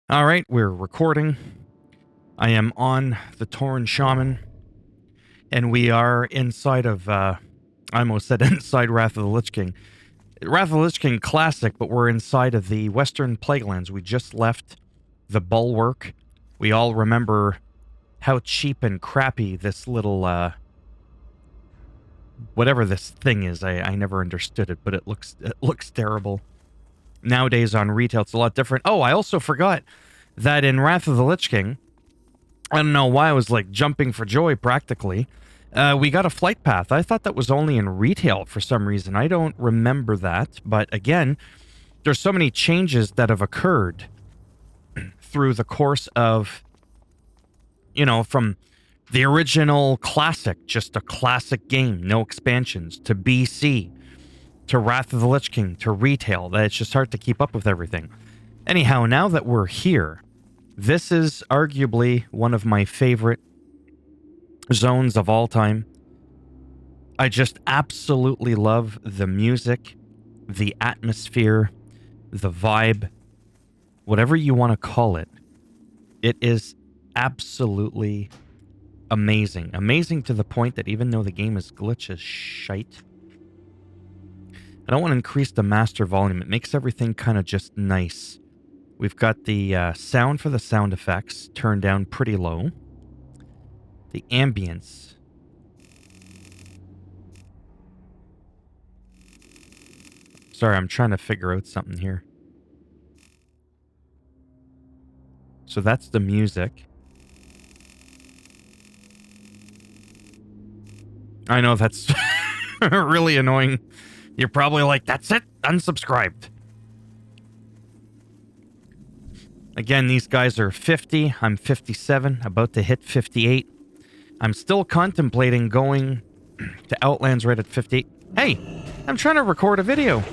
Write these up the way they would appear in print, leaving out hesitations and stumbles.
All right, we're recording. I am on the Tauren Shaman, and we are inside of, I almost said inside Wrath of the Lich King. Wrath of the Lich King Classic, but we're inside of the Western Plaguelands. We just left the Bulwark. We all remember how cheap and crappy this little, whatever this thing is. I never understood it, but it looks terrible. Nowadays on retail, it's a lot different. Oh, I also forgot that in Wrath of the Lich King, I don't know why I was like jumping for joy practically. We got a flight path. I thought that was only in retail for some reason. I don't remember that. But again, there's so many changes that have occurred through the course of, from the original classic, just a classic game, no expansions, to BC, to Wrath of the Lich King, to retail, that it's just hard to keep up with everything. Anyhow, now that we're here, this is arguably one of my favorite zones of all time. I just absolutely love the music, the atmosphere, the vibe, whatever you want to call it. It is absolutely amazing. Amazing to the point that even though the game is glitch as shite, I don't want to increase the master volume. It makes everything kind of just nice. We've got the sound for the sound effects turned down pretty low. The ambience. Sorry, I'm trying to figure out something here. So that's the music. I know that's really annoying. You're probably like, that's it, unsubscribed. Again, these guys are 50. I'm 57, about to hit 58. I'm still contemplating going to Outlands right at 58. Hey, I'm trying to record a video.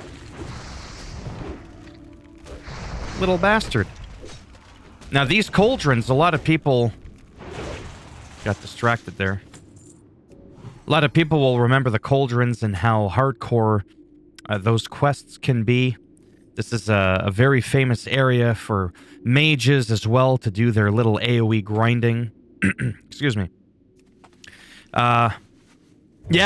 Little bastard. Now, these cauldrons, a lot of people got distracted there. A lot of people will remember the cauldrons and how hardcore those quests can be. This is a very famous area for mages as well to do their little AoE grinding. Excuse me. Yeah,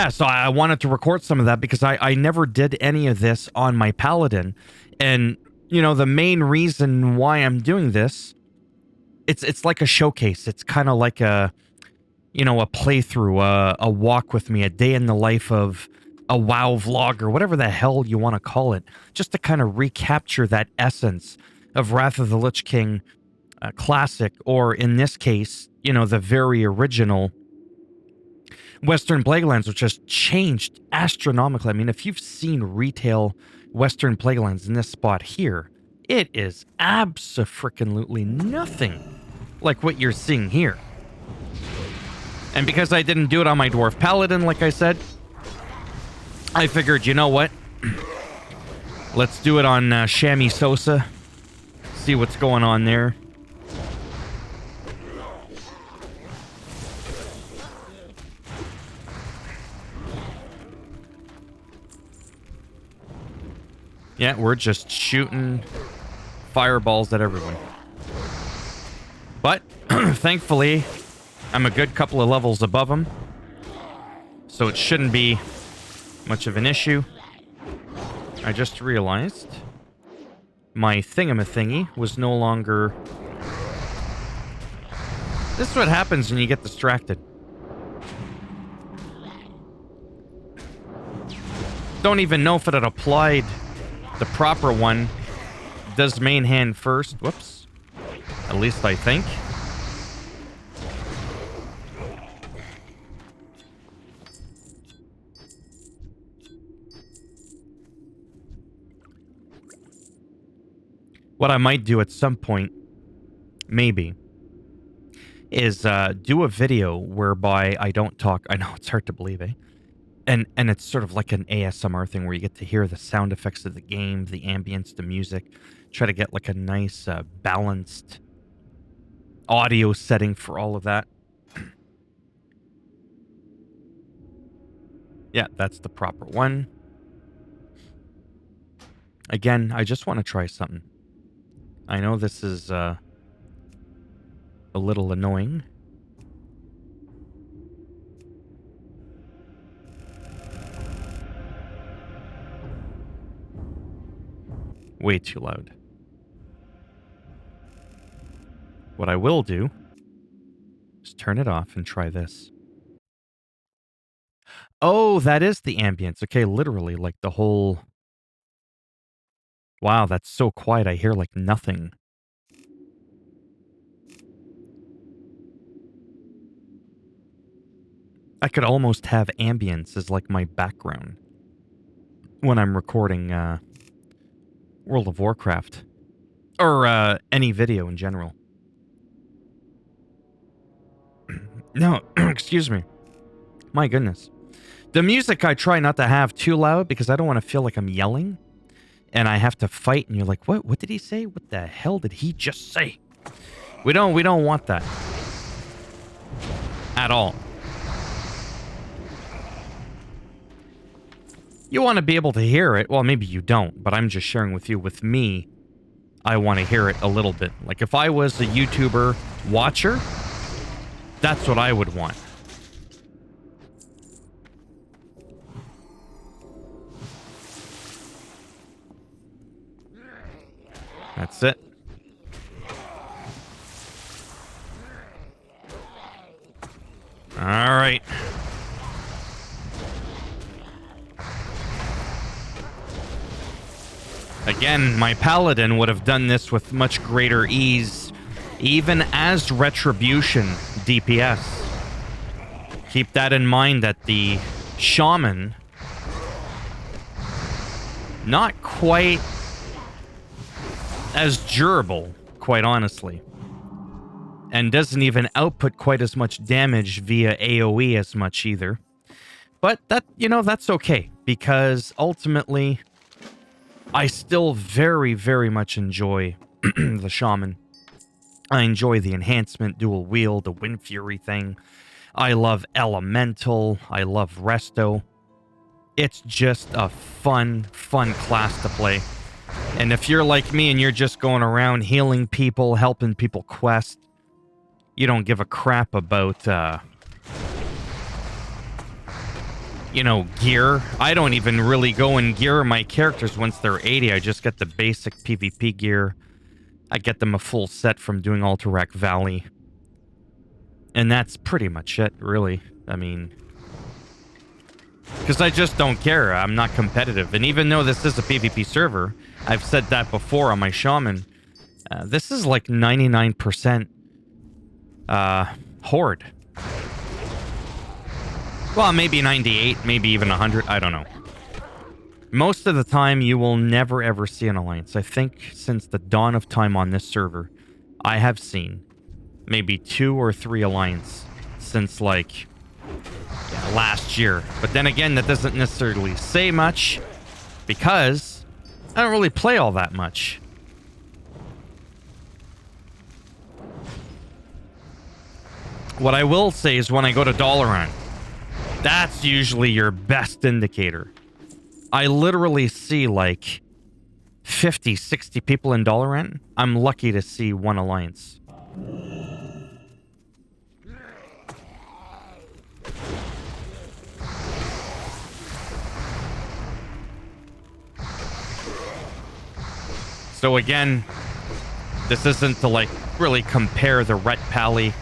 so I wanted to record some of that because I never did any of this on my paladin. And, the main reason why I'm doing this, it's like a showcase. It's kind of like a playthrough, a walk with me, a day in the life of a WoW vlog or whatever the hell you want to call it, just to kind of recapture that essence of Wrath of the Lich King Classic, or in this case, the very original Western Plaguelands, which has changed astronomically. I mean, if you've seen retail Western Plaguelands in this spot here, it is abso-freaking-lutely nothing like what you're seeing here. And because I didn't do it on my Dwarf Paladin, like I said, I figured, you know what? Let's do it on Chamois Sosa. See what's going on there. Yeah, we're just shooting fireballs at everyone. But, thankfully, I'm a good couple of levels above them. So it shouldn't be much of an issue. I just realized my thingamathingy was no longer... This is what happens when you get distracted. Don't even know if it had applied the proper one. Does main hand first. Whoops. At least I think. What I might do at some point, maybe, is do a video whereby I don't talk. I know it's hard to believe, eh? And it's sort of like an ASMR thing where you get to hear the sound effects of the game, the ambience, the music. Try to get like a nice balanced audio setting for all of that. Yeah, that's the proper one. Again, I just want to try something. I know this is a little annoying. Way too loud. What I will do is turn it off and try this. Oh, that is the ambience. Okay, literally, like the whole... Wow, that's so quiet. I hear like nothing. I could almost have ambience as like my background when I'm recording World of Warcraft. Or any video in general. No, excuse me. My goodness. The music I try not to have too loud because I don't want to feel like I'm yelling. And I have to fight and you're like, what? What did he say? What the hell did he just say? We don't want that. At all. You want to be able to hear it. Well, maybe you don't, but I'm just sharing with you. With me, I want to hear it a little bit. Like if I was a YouTuber watcher, that's what I would want. That's it. All right. Again, my paladin would have done this with much greater ease, even as retribution DPS. Keep that in mind that the shaman, not quite as durable, quite honestly, and doesn't even output quite as much damage via AoE as much either. But that, that's okay, because ultimately I still very, very much enjoy the shaman. I enjoy the enhancement, dual wield, the Wind Fury thing. I love Elemental. I love Resto. It's just a fun class to play. And if you're like me and you're just going around healing people, helping people quest, you don't give a crap about, gear. I don't even really go and gear my characters once they're 80. I just get the basic PvP gear. I get them a full set from doing Alterac Valley. And that's pretty much it, really. I mean... Because I just don't care. I'm not competitive. And even though this is a PvP server, I've said that before on my shaman, this is like 99% horde. Well, maybe 98, maybe even 100. I don't know. Most of the time, you will never ever see an alliance. I think since the dawn of time on this server, I have seen maybe 2 or 3 alliance since like last year. But then again, that doesn't necessarily say much because I don't really play all that much. What I will say is when I go to Dalaran, that's usually your best indicator. I literally see like 50, 60 people in Dalaran. I'm lucky to see one alliance. So again, this isn't to like really compare the Ret Pally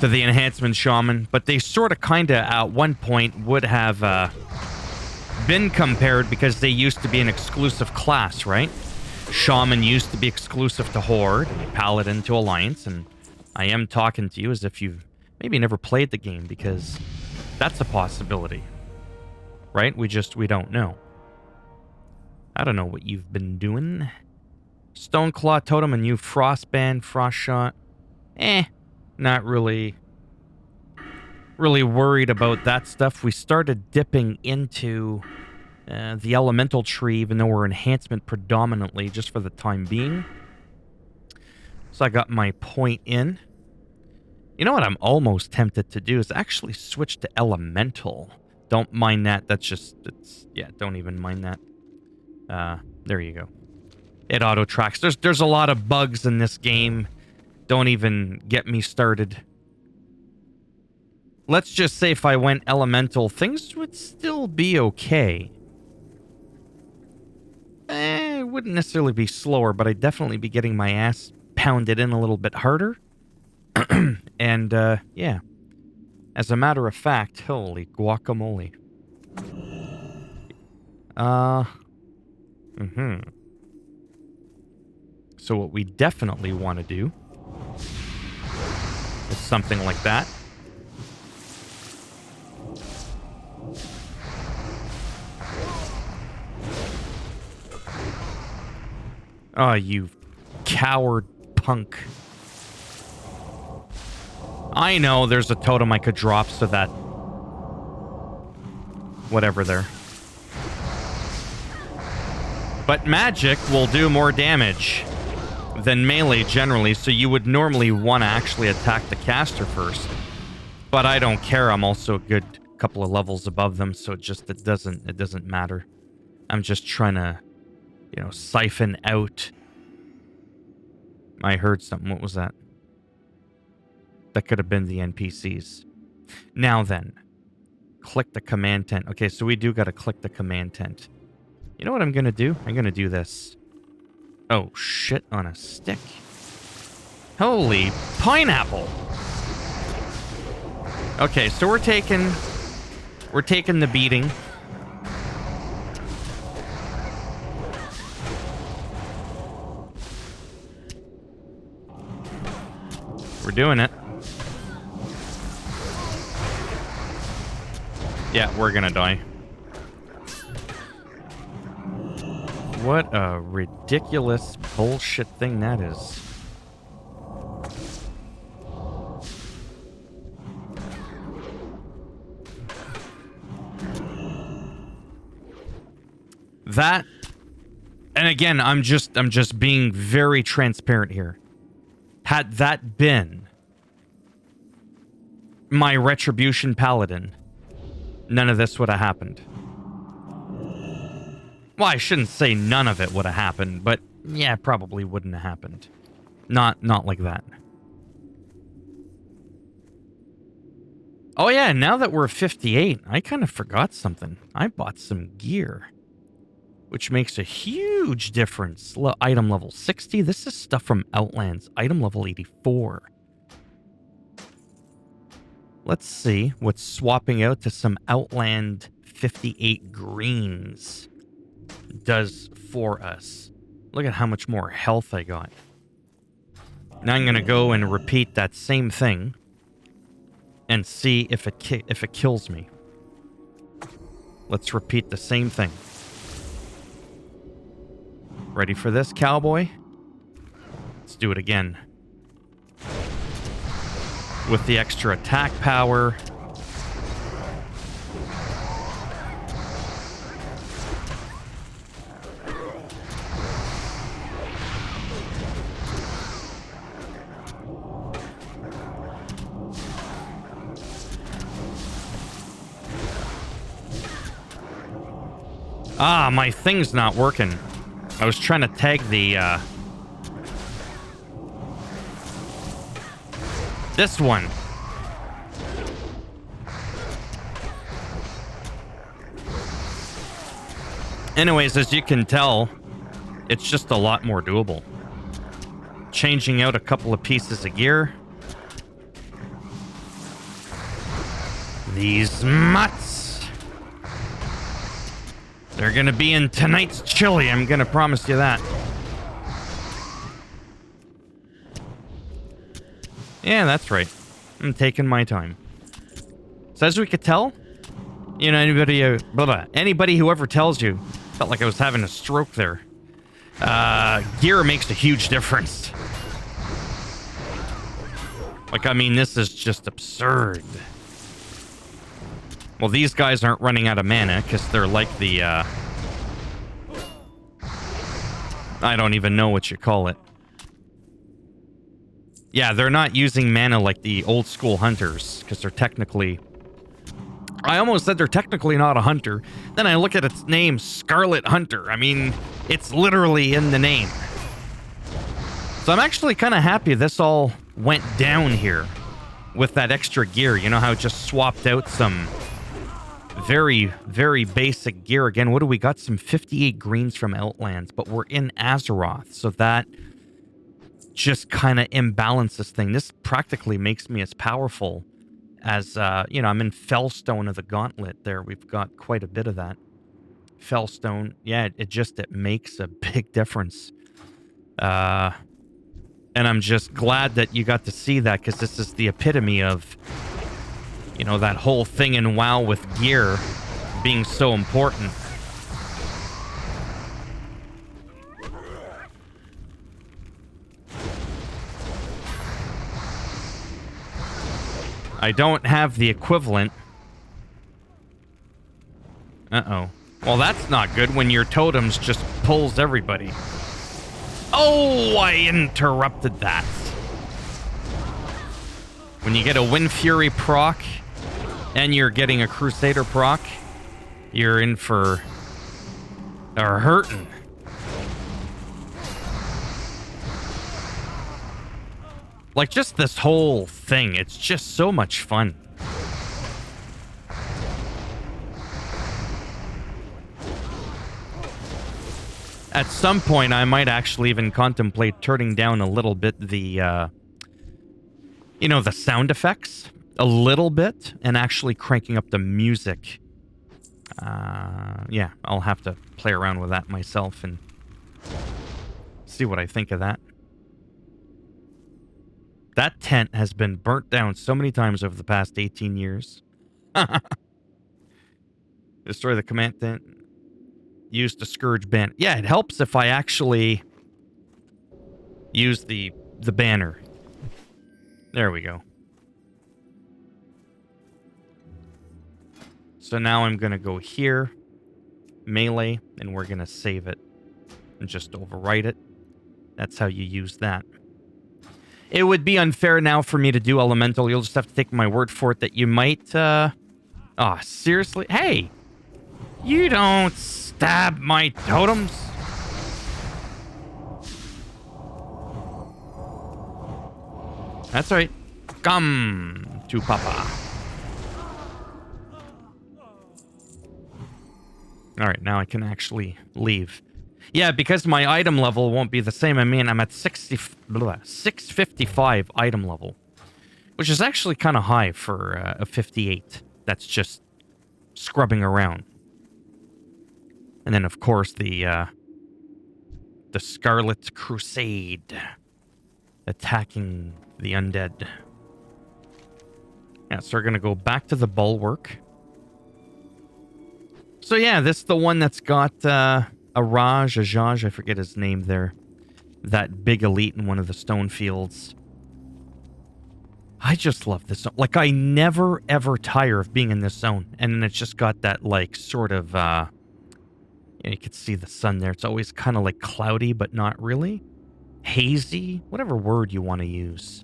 to the enhancement shaman, but they sort of kind of at one point would have been compared because they used to be an exclusive class, right? Shaman used to be exclusive to Horde, Paladin to Alliance, and I am talking to you as if you've maybe never played the game because that's a possibility, right? We don't know. I don't know what you've been doing. Stoneclaw Totem, a new Frostband, Frost Shot. Not really worried about that stuff. We started dipping into the elemental tree, even though we're enhancement predominantly, just for the time being. So I got my point in. You know what I'm almost tempted to do is actually switch to elemental. Don't mind that. Don't even mind that. There you go. It auto tracks. There's a lot of bugs in this game. Don't even get me started. Let's just say if I went elemental, things would still be okay. It wouldn't necessarily be slower, but I'd definitely be getting my ass pounded in a little bit harder. And, yeah. As a matter of fact, holy guacamole. So what we definitely want to do is something like that. Oh, you coward punk. I know there's a totem I could drop so that... whatever there. But magic will do more damage than melee generally, so you would normally want to actually attack the caster first. But I don't care, I'm also a good couple of levels above them, so it doesn't matter. I'm just trying to, you know, siphon out... I heard something, what was that? That could have been the NPCs. Now then, click the command tent. Okay, so we do got to click the command tent. You know what I'm going to do? I'm going to do this. Oh, shit on a stick. Holy pineapple. Okay, so we're taking the beating. We're doing it. Yeah, we're gonna die. What a ridiculous bullshit thing that is. That, and again, I'm just being very transparent here. Had that been my Retribution Paladin, none of this would have happened. Well, I shouldn't say none of it would have happened, but yeah, probably wouldn't have happened. Not like that. Oh yeah, now that we're 58, I kind of forgot something. I bought some gear, which makes a huge difference. Item level 60. This is stuff from Outlands. Item level 84. Let's see what swapping out to some Outland 58 greens does for us. Look at how much more health I got. Now I'm going to go and repeat that same thing and see if it kills me. Let's repeat the same thing. Ready for this, cowboy? Let's do it again. With the extra attack power. Ah, my thing's not working. I was trying to tag the, this one. Anyways, as you can tell, it's just a lot more doable. Changing out a couple of pieces of gear. These mutts. They're gonna be in tonight's chili, I'm gonna promise you that. Yeah, that's right. I'm taking my time. So as we could tell, you know, anybody who ever tells you, felt like I was having a stroke there. Gear makes a huge difference. Like, I mean, this is just absurd. Well, these guys aren't running out of mana because they're like the, I don't even know what you call it. Yeah, they're not using mana like the old school hunters because they're technically... I almost said they're technically not a hunter. Then I look at its name, Scarlet Hunter. I mean, it's literally in the name. So I'm actually kind of happy this all went down here with that extra gear. You know how it just swapped out some very, very basic gear. Again, what do we got? Some 58 greens from Outlands, but we're in Azeroth, so that just kind of imbalances thing. This practically makes me as powerful as, you know, I'm in Fellstone of the Gauntlet there. We've got quite a bit of that. Fellstone, yeah, it makes a big difference. And I'm just glad that you got to see that, because this is the epitome of, you know, that whole thing in WoW with gear being so important. I don't have the equivalent. Uh-oh. Well, that's not good when your totems just pulls everybody. Oh, I interrupted that. When you get a Wind Fury proc and you're getting a Crusader proc, you're in for a hurting. Like, just this whole thing, it's just so much fun. At some point, I might actually even contemplate turning down a little bit the, you know, the sound effects a little bit and actually cranking up the music. Yeah, I'll have to play around with that myself and see what I think of that. That tent has been burnt down so many times over the past 18 years. Destroy the command tent. Use the Scourge banner. Yeah, it helps if I actually use the banner. There we go. So now I'm going to go here, melee, and we're going to save it and just overwrite it. That's how you use that. It would be unfair now for me to do elemental. You'll just have to take my word for it that you might, Oh, seriously? Hey! You don't stab my totems! That's right. Come to Papa. Alright, now I can actually leave. Yeah, because my item level won't be the same. I mean, I'm at 655 item level, which is actually kind of high for a 58. That's just scrubbing around. And then, of course, the Scarlet Crusade attacking the undead. Yeah, so we're going to go back to the bulwark. So yeah, this is the one that's got Ajaj, I forget his name there. That big elite in one of the stone fields. I just love this zone. Like, I never, ever tire of being in this zone. And then it's just got that, like, sort of, you can see the sun there. It's always kind of, like, cloudy, but not really. Hazy, whatever word you want to use.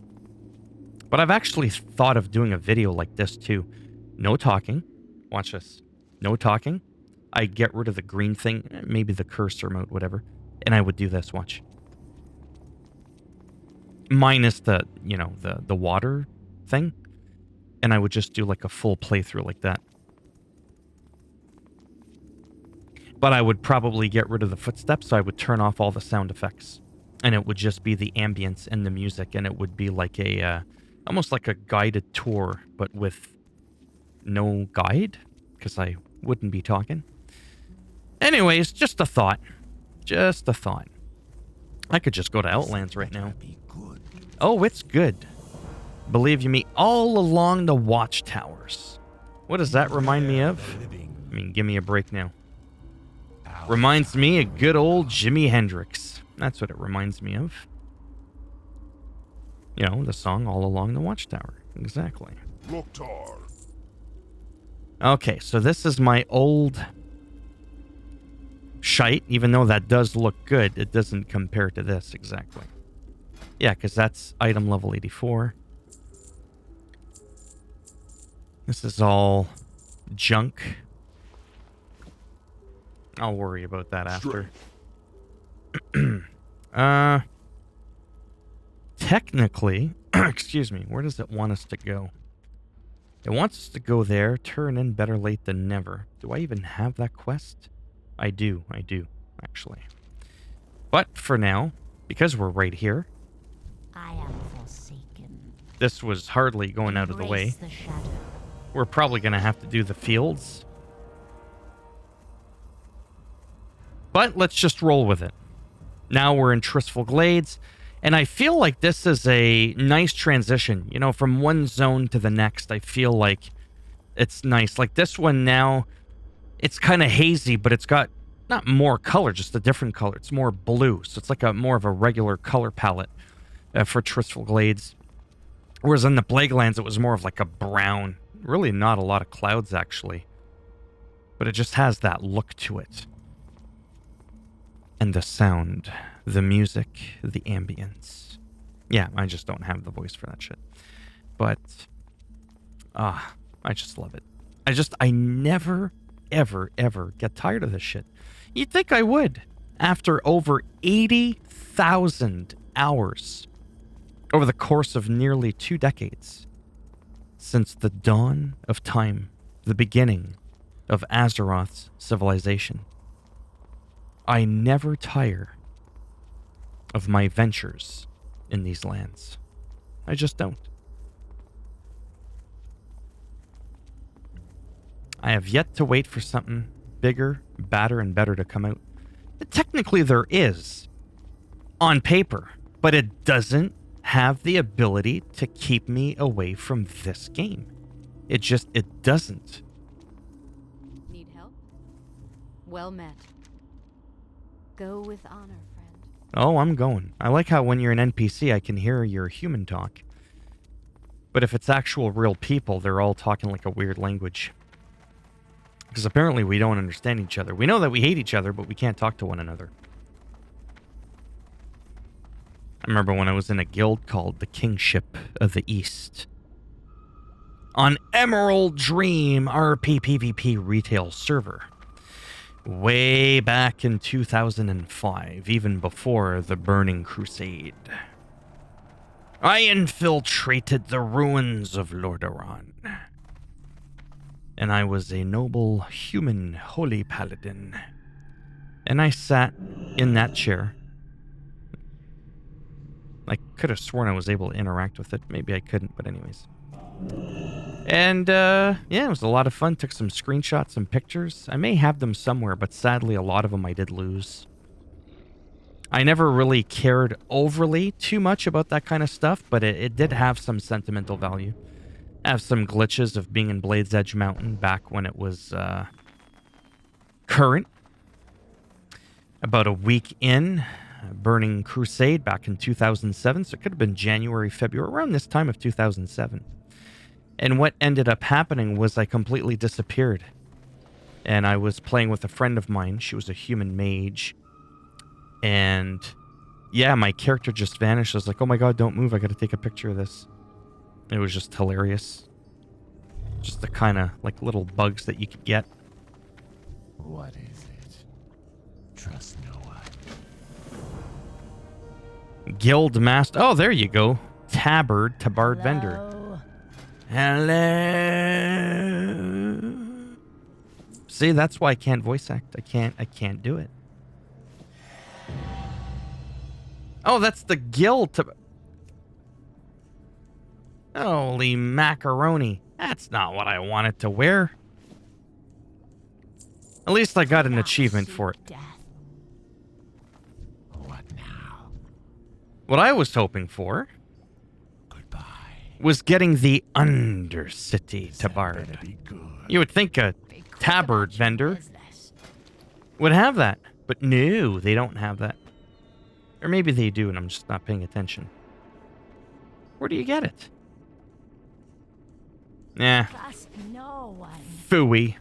But I've actually thought of doing a video like this, too. No talking. Watch this. No talking. I get rid of the green thing, maybe the cursor mode, whatever. And I would do this, watch. Minus the, you know, the water thing. And I would just do like a full playthrough like that. But I would probably get rid of the footsteps, so I would turn off all the sound effects. And it would just be the ambience and the music, and it would be like a, almost like a guided tour, but with no guide, because I wouldn't be talking. Anyways, just a thought. Just a thought. I could just go to Outlands right now. Oh, it's good. Believe you me, all along the watchtowers. What does that remind me of? I mean, give me a break now. Reminds me of good old Jimi Hendrix. That's what it reminds me of. You know, the song All Along the Watchtower. Exactly. Okay, so this is my old shite. Even though that does look good, it doesn't compare to this exactly. Yeah, because that's item level 84. This is all junk. I'll worry about that after. technically, excuse me, where does it want us to go? It wants us to go there, turn in better late than never. Do I even have that quest? I do, actually. But for now, because we're right here, I am forsaken. this was hardly going out of the way. The shadow. We're probably going to have to do the fields. But let's just roll with it. Now we're in Tristful Glades, and I feel like this is a nice transition. You know, from one zone to the next, I feel like it's nice. Like this one now, it's kind of hazy, but it's got not more color, just a different color. It's more blue, so it's like a more of a regular color palette for Tristful Glades. Whereas in the Plaguelands, it was more of like a brown. Really not a lot of clouds, actually. But it just has that look to it. And the sound, the music, the ambience. Yeah, I just don't have the voice for that shit. But, I just love it. I never, ever, ever get tired of this shit. You'd think I would. After over 80,000 hours over the course of nearly 2 decades. Since the dawn of time, the beginning of Azeroth's civilization. I never tire of my ventures in these lands. I just don't. I have yet to wait for something bigger, badder, and better to come out. Technically there is, on paper, but it doesn't have the ability to keep me away from this game. It doesn't. Need help? Well met. Go with honor, friend. Oh, I'm going. I like how when you're an NPC, I can hear your human talk. But if it's actual real people, they're all talking like a weird language. Because apparently we don't understand each other. We know that we hate each other, but we can't talk to one another. I remember when I was in a guild called the Kingship of the East. On Emerald Dream RP PvP retail server. Way back in 2005, even before the Burning Crusade. I infiltrated the ruins of Lordaeron. And I was a noble human holy paladin. And I sat in that chair. I could have sworn I was able to interact with it. Maybe I couldn't, but anyways. And, yeah, it was a lot of fun. Took some screenshots, some pictures. I may have them somewhere, but sadly, a lot of them I did lose. I never really cared overly too much about that kind of stuff, but it did have some sentimental value. I have some glitches of being in Blade's Edge Mountain back when it was, current. About a week in, Burning Crusade back in 2007, so it could have been January, February, around this time of 2007. And what ended up happening was I completely disappeared. And I was playing with a friend of mine. She was a human mage. And yeah, my character just vanished. I was like, oh my god, don't move. I gotta take a picture of this. It was just hilarious. Just the kind of like little bugs that you could get. What is it? Trust no one. Guild Master. Oh, there you go. Tabard Vendor. Hello. See, that's why I can't voice act. I can't do it. Oh, that's the guild. Holy macaroni. That's not what I wanted to wear. At least I got an achievement for it. What now? What I was hoping for was getting the Undercity Tabard. You would think a tabard vendor would have that, but no, they don't have that. Or maybe they do and I'm just not paying attention. Where do you get it? Nah. Phooey.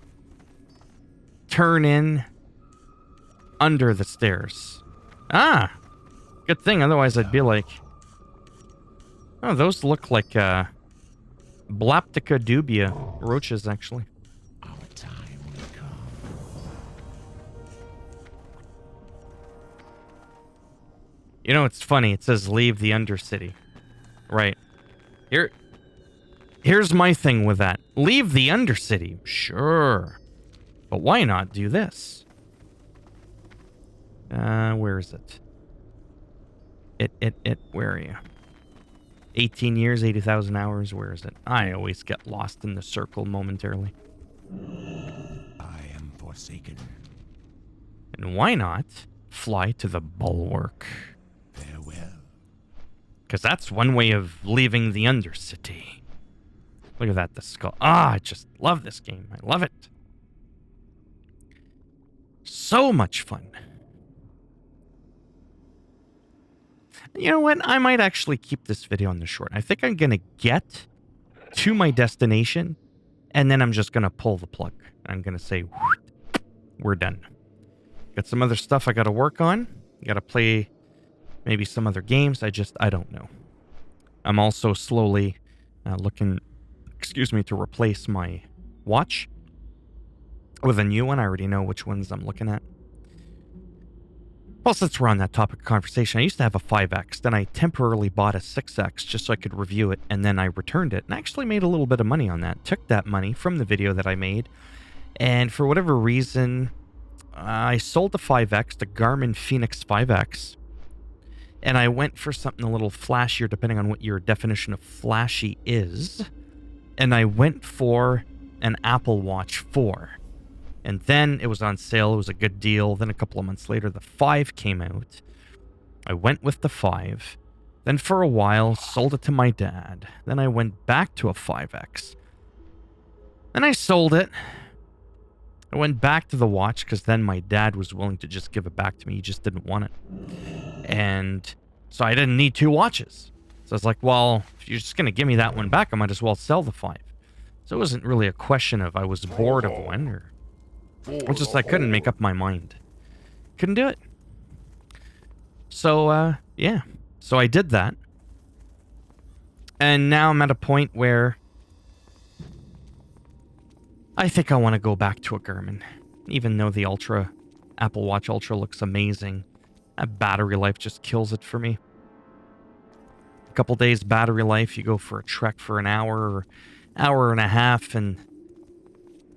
Turn in under the stairs. Ah! Good thing, otherwise I'd be like... Oh, those look like, Blaptica dubia roaches, actually. Our time will come. You know, it's funny. It says leave the Undercity. Right. Here's my thing with that. Leave the Undercity. Sure. But why not do this? Where is it? Where are you? 18 years, 80,000 hours. Where is it? I always get lost in the circle momentarily. I am forsaken. And why not fly to the Bulwark? Farewell. Because that's one way of leaving the Undercity. Look at that, the skull. Ah, I just love this game. I love it. So much fun. You know what? I might actually keep this video on the short. I think I'm going to get to my destination, and then I'm just going to pull the plug. I'm going to say, we're done. Got some other stuff I got to work on. Got to play maybe some other games. I don't know. I'm also slowly looking, to replace my watch with a new one. I already know which ones I'm looking at. Plus, since we're on that topic of conversation, I used to have a 5X. Then I temporarily bought a 6X just so I could review it, and then I returned it and actually made a little bit of money on that. Took that money from the video that I made, and for whatever reason, I sold the 5X, the Garmin Phoenix 5X, and I went for something a little flashier, depending on what your definition of flashy is, and I went for an Apple Watch 4. And then it was on sale. It was a good deal. Then a couple of months later, the 5 came out. I went with the 5. Then for a while, sold it to my dad. Then I went back to a 5X. Then I sold it. I went back to the watch because then my dad was willing to just give it back to me. He just didn't want it. And so I didn't need 2 watches. So I was like, well, if you're just going to give me that one back, I might as well sell the 5. So it wasn't really a question of I was bored of one or... It's just I couldn't make up my mind. Couldn't do it. So, yeah. So I did that. And now I'm at a point where I think I want to go back to a Garmin. Even though the Apple Watch Ultra looks amazing, that battery life just kills it for me. A couple days battery life, you go for a trek for an hour or hour and a half, and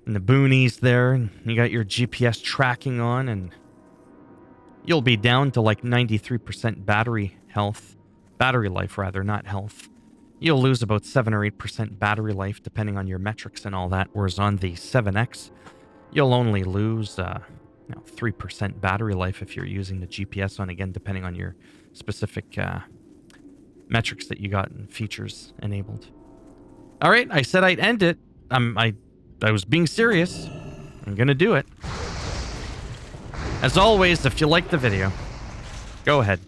in the boonies there, and you got your GPS tracking on, and you'll be down to like 93% battery life rather, not health. You'll lose about 7 or 8% battery life depending on your metrics and all that, whereas on the 7X, you'll only lose 3% battery life if you're using the GPS on, again, depending on your specific metrics that you got and features enabled. All right, I said I'd end it. I was being serious. I'm gonna do it. As always, if you liked the video, go ahead.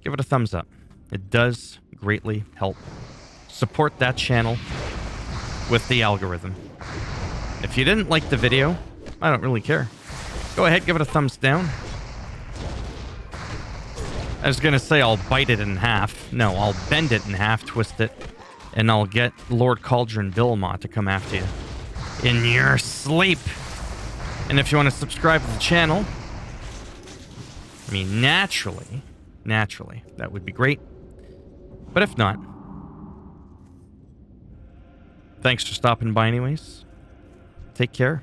Give it a thumbs up. It does greatly help support that channel with the algorithm. If you didn't like the video, I don't really care. Go ahead, give it a thumbs down. I was gonna say I'll bite it in half. No, I'll bend it in half, twist it, and I'll get Lord Cauldron Bilma to come after you in your sleep. And if you want to subscribe to the channel, I mean, naturally, that would be great. But if not, thanks for stopping by anyways. Take care.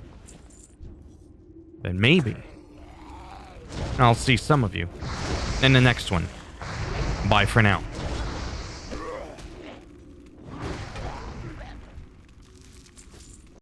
And maybe I'll see some of you in the next one. Bye for now.